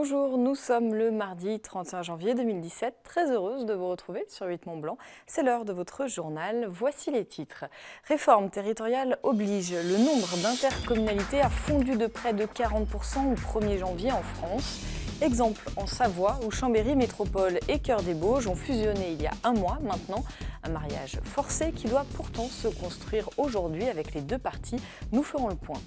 Bonjour, nous sommes le mardi 31 janvier 2017. Très heureuse de vous retrouver sur 8 Mont-Blanc. C'est l'heure de votre journal. Voici les titres. Réforme territoriale oblige. Le nombre d'intercommunalités a fondu de près de 40% au 1er janvier en France. Exemple en Savoie, où Chambéry Métropole et Cœur des Bauges ont fusionné il y a un mois maintenant. Un mariage forcé qui doit pourtant se construire aujourd'hui avec les deux parties. Nous ferons le point.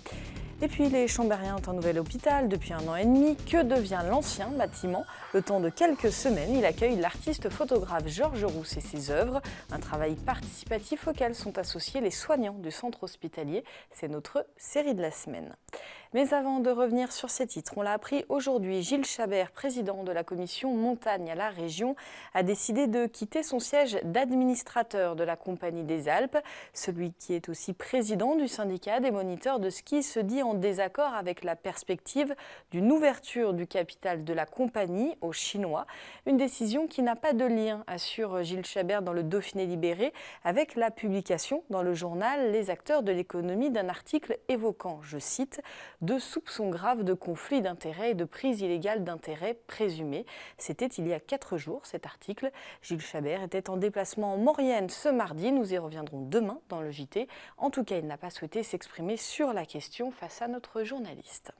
Et puis les Chambériens ont un nouvel hôpital depuis 1 an et demi. Que devient l'ancien bâtiment? Le temps de quelques semaines, il accueille l'artiste photographe Georges Rousse et ses œuvres. Un travail participatif auquel sont associés les soignants du centre hospitalier. C'est notre série de la semaine. Mais avant de revenir sur ces titres, on l'a appris aujourd'hui, Gilles Chabert, président de la commission montagne à la région, a décidé de quitter son siège d'administrateur de la Compagnie des Alpes. Celui qui est aussi président du syndicat des moniteurs de ski se dit en désaccord avec la perspective d'une ouverture du capital de la compagnie aux Chinois. Une décision qui n'a pas de lien, assure Gilles Chabert dans le Dauphiné libéré, avec la publication dans le journal Les acteurs de l'économie d'un article évoquant, je cite, de soupçons graves de conflits d'intérêts et de prise illégale d'intérêts présumés. C'était il y a 4 jours cet article. Gilles Chabert était en déplacement en Maurienne ce mardi. Nous y reviendrons demain dans le JT. En tout cas, il n'a pas souhaité s'exprimer sur la question face à notre journaliste.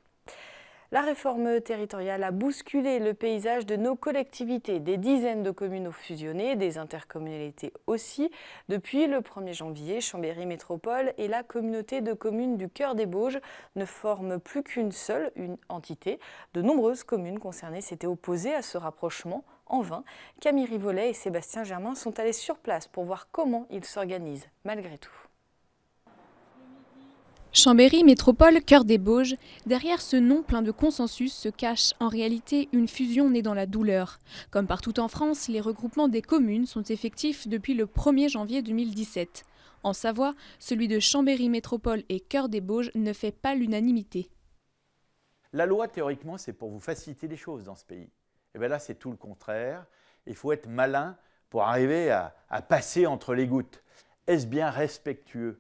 La réforme territoriale a bousculé le paysage de nos collectivités. Des dizaines de communes ont fusionné, des intercommunalités aussi. Depuis le 1er janvier, Chambéry Métropole et la communauté de communes du Cœur des Bauges ne forment plus qu'une seule entité. De nombreuses communes concernées s'étaient opposées à ce rapprochement. En vain, Camille Rivollet et Sébastien Germain sont allés sur place pour voir comment ils s'organisent malgré tout. Chambéry Métropole Cœur des Bauges, derrière ce nom plein de consensus se cache en réalité une fusion née dans la douleur. Comme partout en France, les regroupements des communes sont effectifs depuis le 1er janvier 2017. En Savoie, celui de Chambéry Métropole et Cœur des Bauges ne fait pas l'unanimité. La loi, théoriquement, c'est pour vous faciliter les choses dans ce pays. Et bien là, c'est tout le contraire. Il faut être malin pour arriver à passer entre les gouttes. Est-ce bien respectueux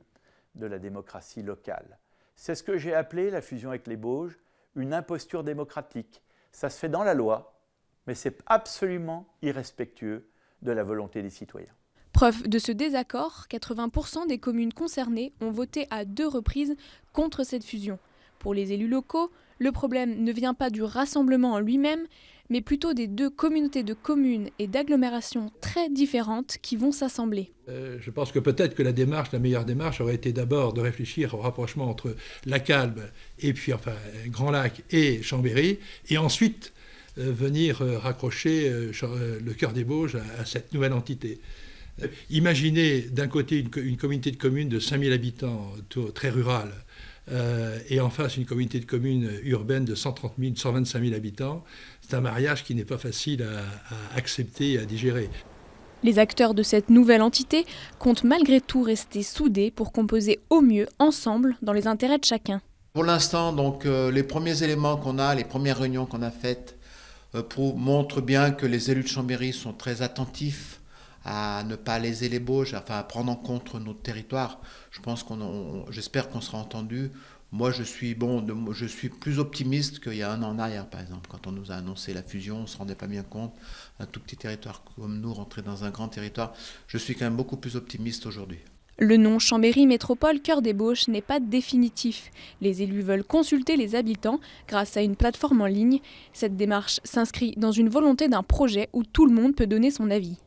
de la démocratie locale? C'est ce que j'ai appelé la fusion avec les Bauges, une imposture démocratique. Ça se fait dans la loi, mais c'est absolument irrespectueux de la volonté des citoyens. Preuve de ce désaccord, 80% des communes concernées ont voté à 2 reprises contre cette fusion. Pour les élus locaux, le problème ne vient pas du rassemblement en lui-même, mais plutôt des 2 communautés de communes et d'agglomérations très différentes qui vont s'assembler. Je pense que peut-être que la meilleure démarche aurait été d'abord de réfléchir au rapprochement entre la Calbe et puis Grand Lac et Chambéry, et ensuite venir raccrocher le Cœur des Bauges à cette nouvelle entité. Imaginez d'un côté une communauté de communes de 5000 habitants, très rurale, et en face une communauté de communes urbaine de 130 000, 125 000 habitants. C'est un mariage qui n'est pas facile à accepter et à digérer. Les acteurs de cette nouvelle entité comptent malgré tout rester soudés pour composer au mieux ensemble dans les intérêts de chacun. Pour l'instant, donc, les premiers éléments qu'on a, les premières réunions qu'on a faites montrent bien que les élus de Chambéry sont très attentifs à ne pas léser les Bauges, à prendre en compte notre territoire. J'espère qu'on sera entendu. Moi, je suis plus optimiste qu'il y a 1 an en arrière, par exemple. Quand on nous a annoncé la fusion, on ne se rendait pas bien compte. Un tout petit territoire comme nous, rentrer dans un grand territoire. Je suis quand même beaucoup plus optimiste aujourd'hui. Le nom Chambéry Métropole Cœur des Bauges n'est pas définitif. Les élus veulent consulter les habitants grâce à une plateforme en ligne. Cette démarche s'inscrit dans une volonté d'un projet où tout le monde peut donner son avis.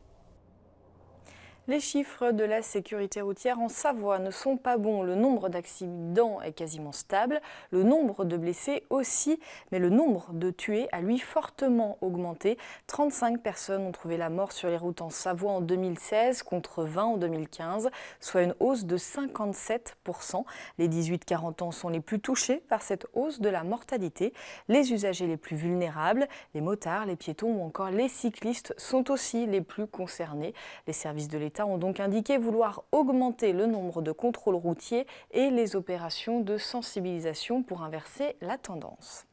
Les chiffres de la sécurité routière en Savoie ne sont pas bons. Le nombre d'accidents est quasiment stable, le nombre de blessés aussi, mais le nombre de tués a lui fortement augmenté. 35 personnes ont trouvé la mort sur les routes en Savoie en 2016 contre 20 en 2015, soit une hausse de 57%. Les 18-40 ans sont les plus touchés par cette hausse de la mortalité. Les usagers les plus vulnérables, les motards, les piétons ou encore les cyclistes sont aussi les plus concernés. Les services de l'État ont donc indiqué vouloir augmenter le nombre de contrôles routiers et les opérations de sensibilisation pour inverser la tendance.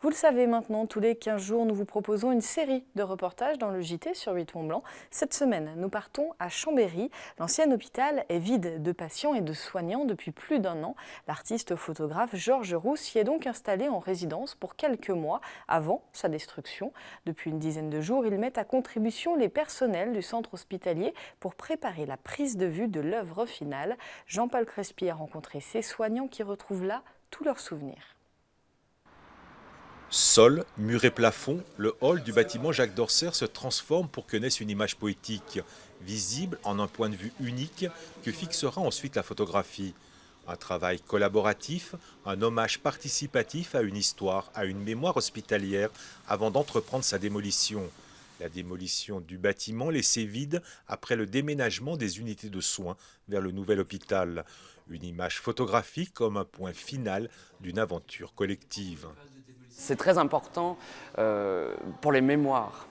Vous le savez maintenant, tous les 15 jours, nous vous proposons une série de reportages dans le JT sur 8 Mont-Blanc. Cette semaine, nous partons à Chambéry. L'ancien hôpital est vide de patients et de soignants depuis plus d'1 an. L'artiste photographe Georges Rousse y est donc installé en résidence pour quelques mois avant sa destruction. Depuis une dizaine de jours, il met à contribution les personnels du centre hospitalier pour préparer la prise de vue de l'œuvre finale. Jean-Paul Crespy a rencontré ces soignants qui retrouvent là tous leurs souvenirs. Sol, mur et plafond, le hall du bâtiment Jacques d'Orsay se transforme pour que naisse une image poétique, visible en un point de vue unique que fixera ensuite la photographie. Un travail collaboratif, un hommage participatif à une histoire, à une mémoire hospitalière avant d'entreprendre sa démolition. La démolition du bâtiment laissé vide après le déménagement des unités de soins vers le nouvel hôpital. Une image photographique comme un point final d'une aventure collective. C'est très important pour les mémoires.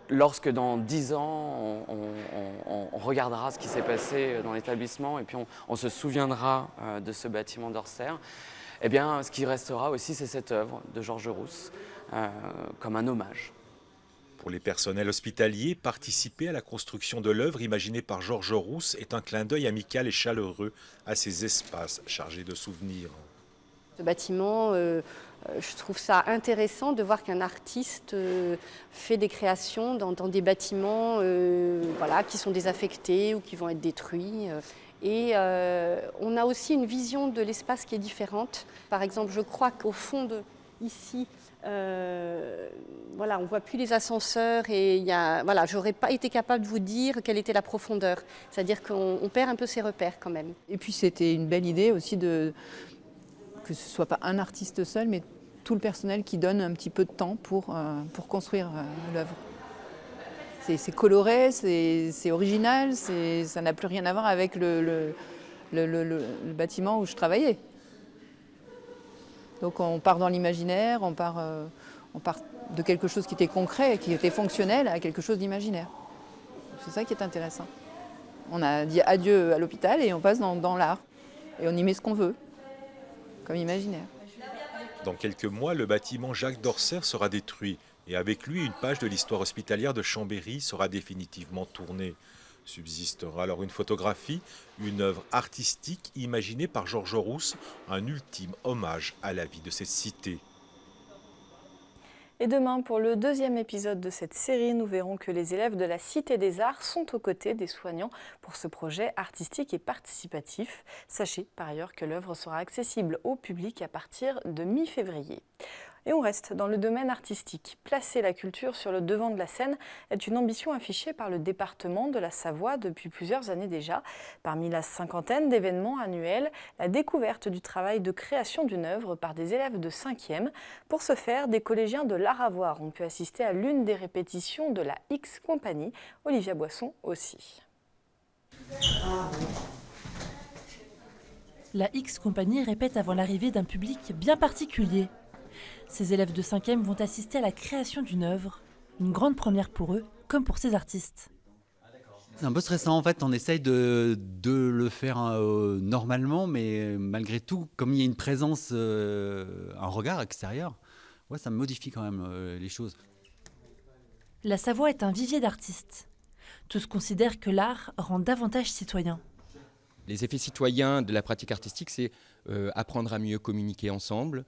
Lorsque dans 10 ans, on regardera ce qui s'est passé dans l'établissement et puis on se souviendra de ce bâtiment d'Orsay, eh bien, ce qui restera aussi, c'est cette œuvre de Georges Rousse comme un hommage. Pour les personnels hospitaliers, participer à la construction de l'œuvre imaginée par Georges Rousse est un clin d'œil amical et chaleureux à ces espaces chargés de souvenirs. Ce bâtiment, je trouve ça intéressant de voir qu'un artiste fait des créations dans des bâtiments qui sont désaffectés ou qui vont être détruits. Et on a aussi une vision de l'espace qui est différente. Par exemple, je crois qu'au fond ici, on ne voit plus les ascenseurs et j'aurais pas été capable de vous dire quelle était la profondeur. C'est-à-dire qu'on perd un peu ses repères quand même. Et puis c'était une belle idée aussi que ce ne soit pas un artiste seul, mais tout le personnel qui donne un petit peu de temps pour construire l'œuvre. C'est coloré, c'est original, ça n'a plus rien à voir avec le bâtiment où je travaillais. Donc on part dans l'imaginaire, on part de quelque chose qui était concret, qui était fonctionnel, à quelque chose d'imaginaire. C'est ça qui est intéressant. On a dit adieu à l'hôpital et on passe dans l'art. Et on y met ce qu'on veut, comme imaginaire. Dans quelques mois, le bâtiment Jacques d'Orsay sera détruit et avec lui, une page de l'histoire hospitalière de Chambéry sera définitivement tournée. Subsistera alors une photographie, une œuvre artistique imaginée par Georges Rousse, un ultime hommage à la vie de cette cité. Et demain, pour le 2e épisode de cette série, nous verrons que les élèves de la Cité des Arts sont aux côtés des soignants pour ce projet artistique et participatif. Sachez par ailleurs que l'œuvre sera accessible au public à partir de mi-février. Et on reste dans le domaine artistique. Placer la culture sur le devant de la scène est une ambition affichée par le département de la Savoie depuis plusieurs années déjà. Parmi la cinquantaine d'événements annuels, la découverte du travail de création d'une œuvre par des élèves de 5e. Pour ce faire, des collégiens de l'Art à voir ont pu assister à l'une des répétitions de la X Compagnie. Olivia Boisson aussi. La X Compagnie répète avant l'arrivée d'un public bien particulier. Ces élèves de 5e vont assister à la création d'une œuvre, une grande première pour eux, comme pour ces artistes. C'est un peu stressant en fait, on essaye de le faire normalement, mais malgré tout, comme il y a une présence, un regard extérieur, ça modifie quand même les choses. La Savoie est un vivier d'artistes. Tous considèrent que l'art rend davantage citoyen. Les effets citoyens de la pratique artistique, c'est apprendre à mieux communiquer ensemble,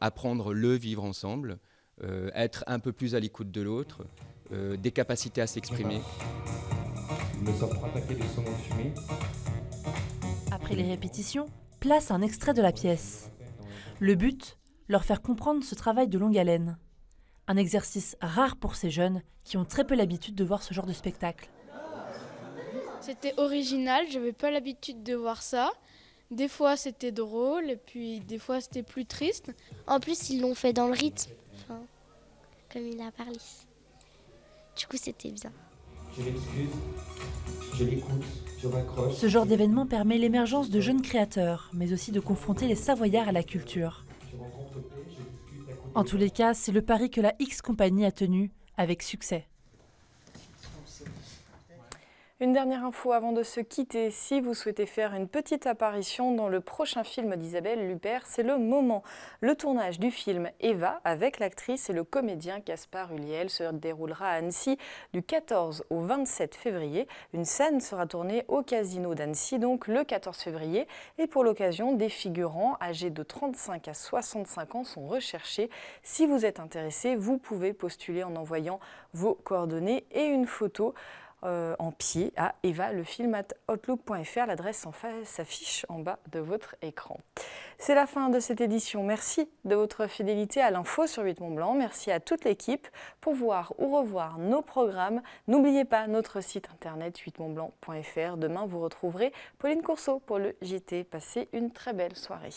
apprendre le vivre ensemble, être un peu plus à l'écoute de l'autre, des capacités à s'exprimer. Il me sort 3 paquets de saumon fumé. Après les répétitions, place à un extrait de la pièce. Le but, leur faire comprendre ce travail de longue haleine. Un exercice rare pour ces jeunes qui ont très peu l'habitude de voir ce genre de spectacle. C'était original, j'avais pas l'habitude de voir ça. Des fois c'était drôle et puis des fois c'était plus triste. En plus ils l'ont fait dans le rythme, comme il a parlé. Du coup c'était bien. Je m'excuse, je l'écoute, je raccroche. Ce genre d'événement permet l'émergence de jeunes créateurs, mais aussi de confronter les Savoyards à la culture. En tous les cas, c'est le pari que la X Compagnie a tenu avec succès. Une dernière info avant de se quitter, si vous souhaitez faire une petite apparition dans le prochain film d'Isabelle Huppert, c'est le moment. Le tournage du film Eva avec l'actrice et le comédien Gaspard Ulliel se déroulera à Annecy du 14 au 27 février. Une scène sera tournée au Casino d'Annecy, donc le 14 février. Et pour l'occasion, des figurants âgés de 35 à 65 ans sont recherchés. Si vous êtes intéressé, vous pouvez postuler en envoyant vos coordonnées et une photo en pied à evalefilm@outlook.fr. L'adresse s'affiche en bas de votre écran. C'est la fin de cette édition. Merci de votre fidélité à l'info sur 8 Mont Blanc. Merci à toute l'équipe. Pour voir ou revoir nos programmes, n'oubliez pas notre site internet 8montblanc.fr. Demain, vous retrouverez Pauline Courceau pour le JT. Passez une très belle soirée.